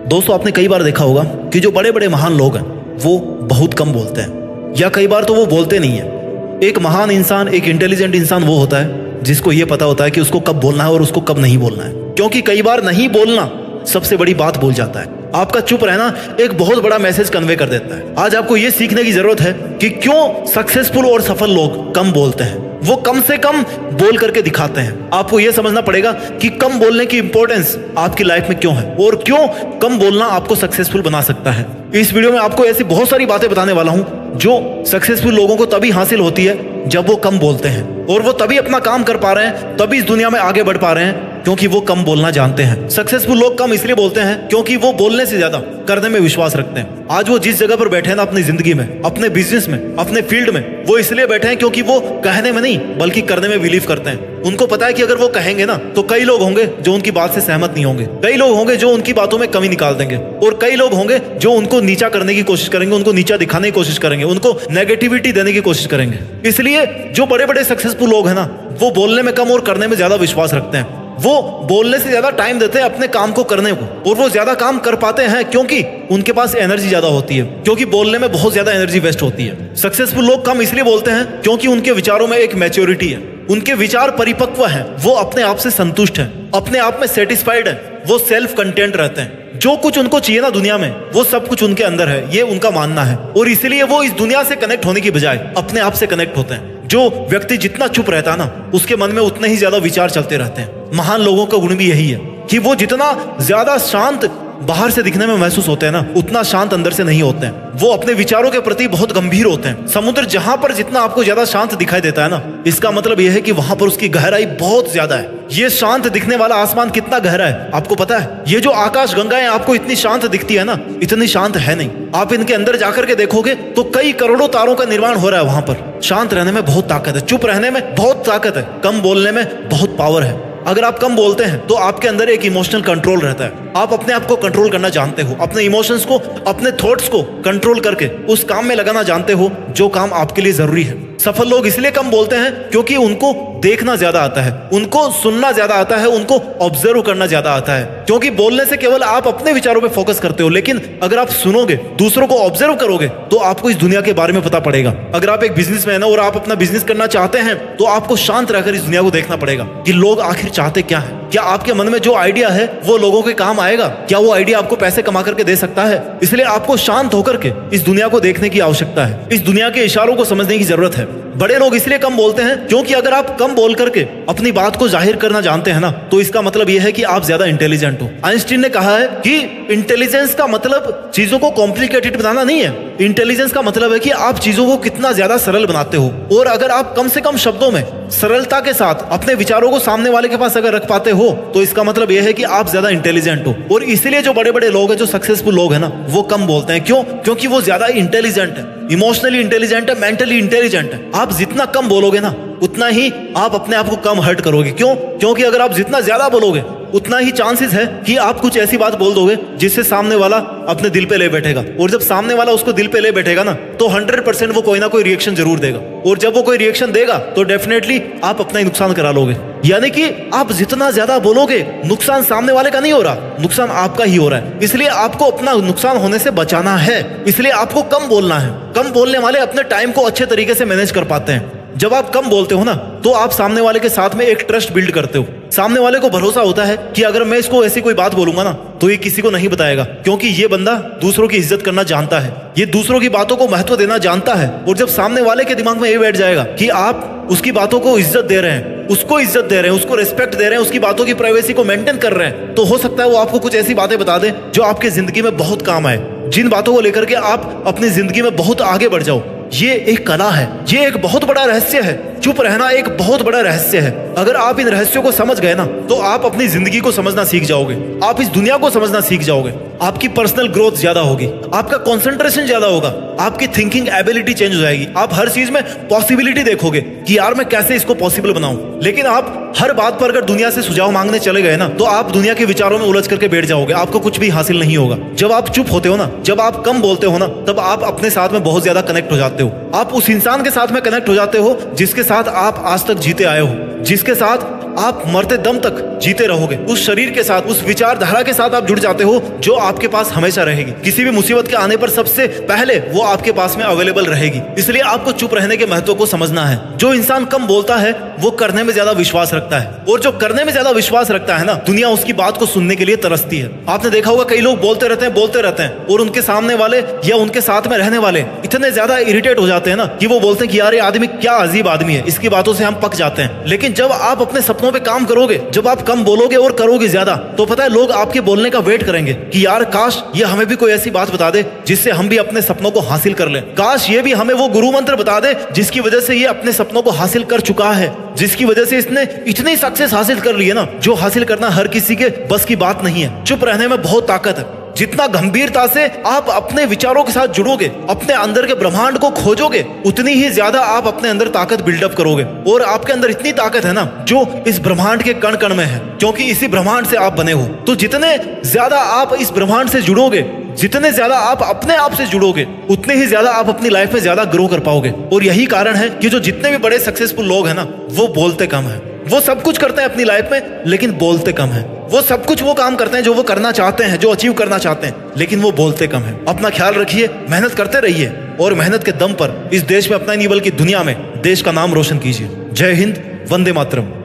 दोस्तों, आपने कई बार देखा होगा कि जो बड़े बड़े महान लोग हैं वो बहुत कम बोलते हैं, या कई बार तो वो बोलते नहीं है। एक महान इंसान, एक इंटेलिजेंट इंसान वो होता है जिसको ये पता होता है कि उसको कब बोलना है और उसको कब नहीं बोलना है, क्योंकि कई बार नहीं बोलना सबसे बड़ी बात बोल जाता है। आपका चुप रहना एक बहुत बड़ा मैसेज कन्वे कर देता है। आज आपको ये सीखने की जरूरत है कि क्यों सक्सेसफुल और सफल लोग कम बोलते हैं, वो कम से कम बोल करके दिखाते हैं। आपको यह समझना पड़ेगा कि कम बोलने की इंपॉर्टेंस आपकी लाइफ में क्यों है और क्यों कम बोलना आपको सक्सेसफुल बना सकता है। इस वीडियो में आपको ऐसी बहुत सारी बातें बताने वाला हूं जो सक्सेसफुल लोगों को तभी हासिल होती है जब वो कम बोलते हैं, और वो तभी अपना काम कर पा रहे हैं, तभी इस दुनिया में आगे बढ़ पा रहे हैं क्योंकि वो कम बोलना जानते हैं। सक्सेसफुल लोग कम इसलिए बोलते हैं क्योंकि वो बोलने से ज्यादा करने में विश्वास रखते हैं। आज वो जिस जगह पर बैठे हैं ना, अपनी जिंदगी में, अपने बिजनेस में, अपने फील्ड में, वो इसलिए बैठे हैं क्योंकि वो कहने में नहीं बल्कि करने में बिलीव करते हैं। उनको पता है कि अगर वो कहेंगे ना तो कई लोग होंगे जो उनकी बात से सहमत नहीं होंगे, कई लोग होंगे जो उनकी बातों में कमी निकाल देंगे, और कई लोग होंगे जो उनको नीचा करने की कोशिश करेंगे, उनको नीचा दिखाने की कोशिश करेंगे, उनको नेगेटिविटी देने की कोशिश करेंगे। इसलिए जो बड़े बड़े सक्सेसफुल लोग हैं ना, वो बोलने में कम और करने में ज्यादा विश्वास रखते हैं। वो बोलने से ज्यादा टाइम देते हैं अपने काम को करने को, और वो ज्यादा काम कर पाते हैं क्योंकि उनके पास एनर्जी ज्यादा होती है, क्योंकि बोलने में बहुत ज्यादा एनर्जी वेस्ट होती है। सक्सेसफुल लोग कम इसलिए बोलते हैं क्योंकि उनके विचारों में एक मैच्योरिटी है, उनके विचार परिपक्व हैं, वो अपने आप से संतुष्ट हैं, अपने आप में सेटिस्फाइड है, वो सेल्फ कंटेंट रहते हैं। जो कुछ उनको चाहिए ना दुनिया में, वो सब कुछ उनके अंदर है, ये उनका मानना है, और इसलिए वो इस दुनिया से कनेक्ट होने की बजाय अपने आप से कनेक्ट होते हैं। जो व्यक्ति जितना चुप रहता है ना, उसके मन में उतने ही ज्यादा विचार चलते रहते हैं। महान लोगों का गुण भी यही है कि वो जितना ज्यादा शांत बाहर से दिखने में महसूस होते हैं ना, उतना शांत अंदर से नहीं होते हैं। वो अपने विचारों के प्रति बहुत गंभीर होते हैं। समुद्र जहां पर जितना आपको ज्यादा शांत दिखाई देता है ना, इसका मतलब यह है कि वहां पर उसकी गहराई बहुत ज्यादा है। ये शांत दिखने वाला आसमान कितना गहरा है आपको पता है? ये जो आकाश गंगाएं आपको इतनी शांत दिखती है ना, इतनी शांत है नहीं। आप इनके अंदर जाकर के देखोगे तो कई करोड़ों तारों का निर्माण हो रहा है वहां पर। शांत रहने में बहुत ताकत है, चुप रहने में बहुत ताकत है, कम बोलने में बहुत पावर है। अगर आप कम बोलते हैं तो आपके अंदर एक इमोशनल कंट्रोल रहता है। आप अपने आप को कंट्रोल करना जानते हो, अपने इमोशंस को, अपने थॉट्स को कंट्रोल करके उस काम में लगाना जानते हो जो काम आपके लिए जरूरी है। सफल लोग इसलिए कम बोलते हैं क्योंकि उनको देखना ज्यादा आता है, उनको सुनना ज्यादा आता है, उनको ऑब्जर्व करना ज्यादा आता है। क्योंकि बोलने से केवल आप अपने विचारों पे फोकस करते हो, लेकिन अगर आप सुनोगे, दूसरों को ऑब्जर्व करोगे, तो आपको इस दुनिया के बारे में पता पड़ेगा। अगर आप एक बिजनेसमैन हो और आप अपना बिजनेस करना चाहते हैं, तो आपको शांत रहकर इस दुनिया को देखना पड़ेगा कि लोग आखिर चाहते क्या है। क्या आपके मन में जो आइडिया है वो लोगों के काम आएगा? क्या वो आइडिया आपको पैसे कमा करके दे सकता है? इसलिए आपको शांत होकर के इस दुनिया को देखने की आवश्यकता है, इस दुनिया के इशारों को समझने की जरूरत है। बड़े लोग इसलिए कम बोलते हैं क्योंकि अगर आप कम बोल करके अपनी बात को जाहिर करना जानते हैं ना, तो इसका मतलब यह है कि आप ज्यादा इंटेलिजेंट हो। आइंस्टीन ने कहा है कि इंटेलिजेंस का मतलब चीजों को कॉम्प्लिकेटेड बनाना नहीं है, इंटेलिजेंस का मतलब है कि आप चीजों को कितना ज्यादा सरल बनाते हो। और अगर आप कम से कम शब्दों में सरलता के साथ अपने विचारों को सामने वाले के पास अगर रख पाते हो, तो इसका मतलब यह है कि आप ज्यादा इंटेलिजेंट हो। और इसलिए जो बड़े बड़े लोग हैं, जो सक्सेसफुल लोग हैं ना, वो कम बोलते हैं। क्यों? क्योंकि वो ज्यादा इंटेलिजेंट है, इमोशनली इंटेलिजेंट है, मेंटली इंटेलिजेंट है। आप जितना कम बोलोगे ना, उतना ही आप अपने आप को कम हर्ट करोगे। क्यों? क्योंकि अगर आप जितना ज्यादा बोलोगे, उतना ही चांसेस है कि आप कुछ ऐसी बात बोल दोगे जिससे सामने वाला अपने दिल पे ले बैठेगा। और जब सामने वाला उसको दिल पे ले बैठेगा ना, तो 100% वो कोई ना कोई रिएक्शन जरूर देगा। और जब वो कोई रिएक्शन देगा तो डेफिनेटली आप अपना ही नुकसान करा लोगे। यानी कि आप जितना ज्यादा बोलोगे, नुकसान सामने वाले का नहीं हो रहा, नुकसान आपका ही हो रहा है। इसलिए आपको अपना नुकसान होने से बचाना है, इसलिए आपको कम बोलना है। कम बोलने वाले अपने टाइम को अच्छे तरीके से मैनेज कर पाते हैं। जब आप कम बोलते हो ना, तो आप सामने वाले के साथ में एक ट्रस्ट बिल्ड करते हो। सामने वाले को भरोसा होता है कि अगर मैं इसको ऐसी कोई बात बोलूंगा ना, तो ये किसी को नहीं बताएगा, क्योंकि ये बंदा दूसरों की इज्जत करना जानता है, ये दूसरों की बातों को महत्व देना जानता है। और जब सामने वाले के दिमाग में ये बैठ जाएगा कि आप उसकी बातों को इज्जत दे रहे हैं, उसको इज्जत दे रहे हैं, उसको रिस्पेक्ट दे रहे हैं, उसकी बातों की प्राइवेसी को मेंटेन कर रहे हैं, तो हो सकता है वो आपको कुछ ऐसी बातें बता दे जो आपकी जिंदगी में बहुत काम आए, जिन बातों को लेकर के आप अपनी जिंदगी में बहुत आगे बढ़ जाओ। ये एक कला है, ये एक बहुत बड़ा रहस्य है। चुप रहना एक बहुत बड़ा रहस्य है। अगर आप इन रहस्यों को समझ गए ना, तो आप अपनी जिंदगी को समझना सीख जाओगे, आप इस दुनिया को समझना सीख जाओगे, आपकी पर्सनल ग्रोथ ज्यादा होगी, आपका कंसंट्रेशन ज्यादा होगा, आपकी थिंकिंग एबिलिटी चेंज हो जाएगी। आप हर चीज में पॉसिबिलिटी देखोगे कि यार मैं कैसे इसको पॉसिबल बनाऊं। लेकिन आप हर बात पर अगर दुनिया से सुझाव मांगने चले गए ना, तो आप दुनिया के विचारों में उलझ करके बैठ जाओगे, आपको कुछ भी हासिल नहीं होगा। जब आप चुप होते हो ना, जब आप कम बोलते हो ना, तब आप अपने साथ में बहुत ज्यादा कनेक्ट हो जाते हो। आप उस इंसान के साथ में कनेक्ट हो जाते हो जिसके साथ आप आज तक जीते आए हो, जिसके साथ आप मरते दम तक जीते रहोगे। उस शरीर के साथ, उस विचारधारा के साथ आप जुड़ जाते हो जो आपके पास हमेशा रहेगी। किसी भी मुसीबत के आने पर सबसे पहले वो आपके पास में अवेलेबल रहेगी। इसलिए आपको चुप रहने के महत्व को समझना है। जो इंसान कम बोलता है वो करने में ज्यादा विश्वास रखता है, और जो करने में ज्यादा विश्वास रखता है ना, दुनिया उसकी बात को सुनने के लिए तरसती है। आपने देखा होगा कई लोग बोलते रहते हैं और उनके सामने वाले या उनके साथ में रहने वाले इतने ज्यादा इरिटेट हो जाते हैं ना कि वो बोलते हैं कि यार ये आदमी क्या अजीब आदमी है, इसकी बातों से हम पक जाते हैं। लेकिन जब आप अपने सपनों पे काम करोगे, जब आप कम बोलोगे और करोगे ज्यादा, तो पता है लोग आपके बोलने का वेट करेंगे कि यार काश ये हमें भी कोई ऐसी बात बता दे जिससे हम भी अपने सपनों को हासिल कर लें। काश ये भी हमें वो गुरु मंत्र बता दे जिसकी वजह से ये अपने सपनों को हासिल कर चुका है, जिसकी वजह से इसने इतनी सक्सेस हासिल कर ली है ना, जो हासिल करना हर किसी के बस की बात नहीं है। चुप रहने में बहुत ताकत है। जितना गंभीरता से आप अपने विचारों के साथ जुड़ोगे, अपने अंदर के ब्रह्मांड को खोजोगे, उतनी ही ज्यादा आप अपने अंदर ताकत बिल्डअप करोगे। और आपके अंदर इतनी ताकत है ना जो इस ब्रह्मांड के कण कण में है, क्योंकि इसी ब्रह्मांड से आप बने हो। तो जितने ज्यादा आप इस ब्रह्मांड से जुड़ोगे, जितने ज्यादा आप अपने आप से जुड़ोगे, उतने ही ज्यादा आप अपनी लाइफ में ज्यादा ग्रो कर पाओगे। और यही कारण है कि जो जितने भी बड़े सक्सेसफुल लोग हैं ना, वो बोलते कम है। वो सब कुछ करते हैं अपनी लाइफ में, लेकिन बोलते कम है। वो सब कुछ वो काम करते हैं जो वो करना चाहते हैं, जो अचीव करना चाहते हैं, लेकिन वो बोलते कम है। अपना ख्याल रखिए, मेहनत करते रहिए, और मेहनत के दम पर इस देश में अपना नहीं बल्कि दुनिया में देश का नाम रोशन कीजिए। जय हिंद, वंदे मातरम।